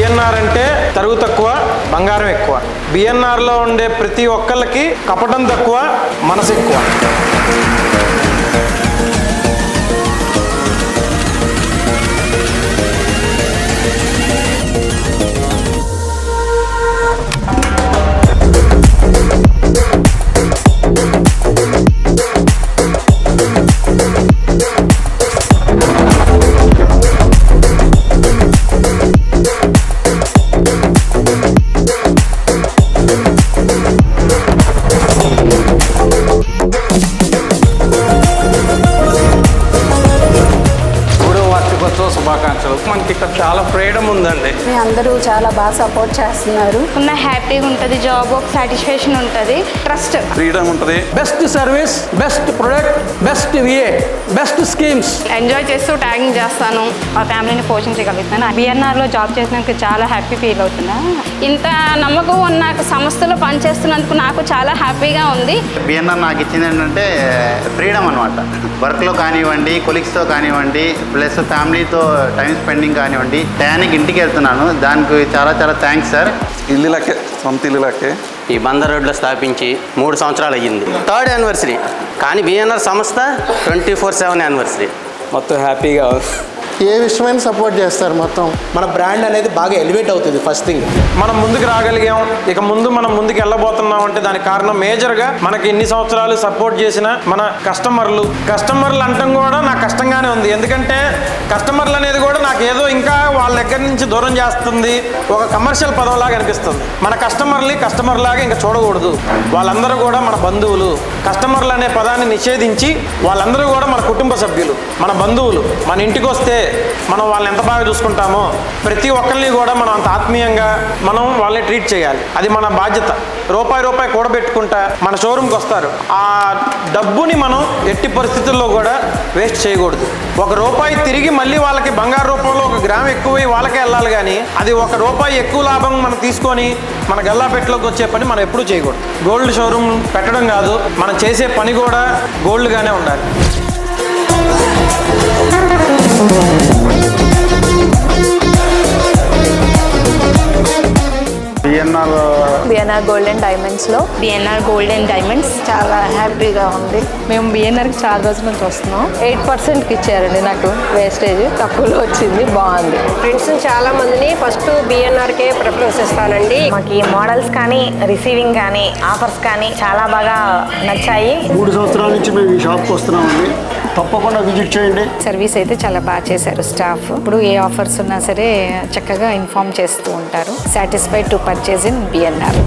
BNR అంటే తరుగు తక్కువ, బంగారం ఎక్కువ. బిఎన్ఆర్లో ఉండే ప్రతి ఒక్కళ్ళకి కపటం తక్కువ, మనసు ఎక్కువ. శుభాకాంక్షలు. మనకి ఇక్కడ చాలా ఫ్రీడమ్ ఉందండి. మీ అందరూ చాలా బాగా సపోర్ట్ చేస్తున్నారు. ఉన్న హ్యాపీగా ఉంటుంది, జాబ్ సాటిస్ఫాక్షన్ ఉంటుంది, ట్రస్ట్, ఫ్రీడమ్ ఉంటుంది. Best service, best product, best VA, best schemes. Enjoy చేస్తూ ట్యాగింగ్ చేస్తాను, మా ఫ్యామిలీని పోషించగలుగుతాను. బిఎన్ఆర్లో జాబ్ చేసినందుకు చాలా హ్యాపీ ఫీల్ అవుతున్నా. ఇంత నమ్మకం ఉన్న సంస్థలో పనిచేస్తున్నందుకు నాకు చాలా హ్యాపీగా ఉంది. బిఎన్ఆర్ నాకు ఇచ్చింది ఏంటంటే ఫ్రీడమ్ అనమాట. వర్క్లో కానివ్వండి, కొలీగ్స్తో కానివ్వండి, ప్లస్ ఫ్యామిలీతో టైం స్పెండింగ్ కానివ్వండి, టయానికి ఇంటికి వెళ్తున్నాను. దానికి చాలా చాలా థ్యాంక్స్ సార్. ఇల్లులకే, సొంత ఇల్లులకే ఈ బందర్ రోడ్లో స్థాపించి 3 సంవత్సరాలు అయ్యింది. 3rd anniversary. కానీ బిఎన్ఆర్ సంస్థ 24/7 యానివర్సరీ. మొత్తం హ్యాపీగా ఏ విషయమైనా సపోర్ట్ చేస్తారు. మొత్తం మన బ్రాండ్ అనేది బాగా ఎలివేట్ అవుతుంది. ఫస్ట్ థింగ్ మనం ముందుకు రాగలిగాం. ఇక ముందు మనం ముందుకు వెళ్ళబోతున్నాం అంటే దానికి కారణం మేజర్గా మనకి ఇన్ని సంవత్సరాలు సపోర్ట్ చేసిన మన కస్టమర్లు అంటాం కూడా నాకు కష్టంగానే ఉంది. ఎందుకంటే కస్టమర్లు అనేది కూడా నాకు ఏదో ఇంకా వాళ్ళ దగ్గర నుంచి దూరం చేస్తుంది, ఒక కమర్షియల్ పదవిలాగా అనిపిస్తుంది. మన కస్టమర్ లాగా ఇంకా చూడకూడదు. వాళ్ళందరూ కూడా మన బంధువులు. కస్టమర్లు అనే పదాన్ని నిషేధించి వాళ్ళందరూ కూడా మన కుటుంబ సభ్యులు, మన బంధువులు. మన ఇంటికి వస్తే మనం వాళ్ళని ఎంత బాగా చూసుకుంటామో ప్రతి ఒక్కరిని కూడా మనం అంత ఆత్మీయంగా మనం వాళ్ళని ట్రీట్ చేయాలి. అది మన బాధ్యత. రూపాయి కూడబెట్టుకుంటా మన షోరూమ్కి వస్తారు. ఆ డబ్బుని మనం ఎట్టి పరిస్థితుల్లో కూడా వేస్ట్ చేయకూడదు. ₹1 తిరిగి మళ్ళీ వాళ్ళకి బంగారు రూపంలో 1 గ్రామ్ ఎక్కువ వాళ్ళకే వెళ్ళాలి. కానీ అది ₹1 ఎక్కువ లాభం మనం తీసుకొని మన గల్లాపెట్టలోకి వచ్చే పని మనం ఎప్పుడూ చేయకూడదు. గోల్డ్ షోరూమ్ పెట్టడం కాదు, మనం చేసే పని కూడా గోల్డ్గానే ఉండాలి. బిఎన్ఆర్ గోల్డ్ అండ్ డైమండ్స్లో బిఎన్ఆర్ గోల్డ్ అండ్ డైమండ్స్ చాలా హ్యాపీగా ఉంది. మేము బిఎన్ఆర్కి చాలా రోజుల నుంచి వస్తున్నాం. 8%కి ఇచ్చారండి. నాకు వేస్టేజ్ తక్కువలో వచ్చింది, బాగుంది. ఫ్రెండ్స్ చాలా మందిని ఫస్ట్ బిఎన్ఆర్కే ప్రిఫరెన్స్ ఇస్తానండి. మాకు ఈ మోడల్స్ కానీ, రిసీవింగ్ కానీ, ఆఫర్స్ కానీ చాలా బాగా నచ్చాయి. 3 సంవత్సరాల నుంచి మేము ఈ షాప్కి వస్తున్నామండి. తప్పకుండా విజిట్ చేయండి. సర్వీస్ అయితే చాలా బాగా చేశారు స్టాఫ్. ఇప్పుడు ఏ ఆఫర్స్ ఉన్నా సరే చక్కగా ఇన్ఫార్మ్ చేస్తూ ఉంటారు. Satisfied to purchase in BNR.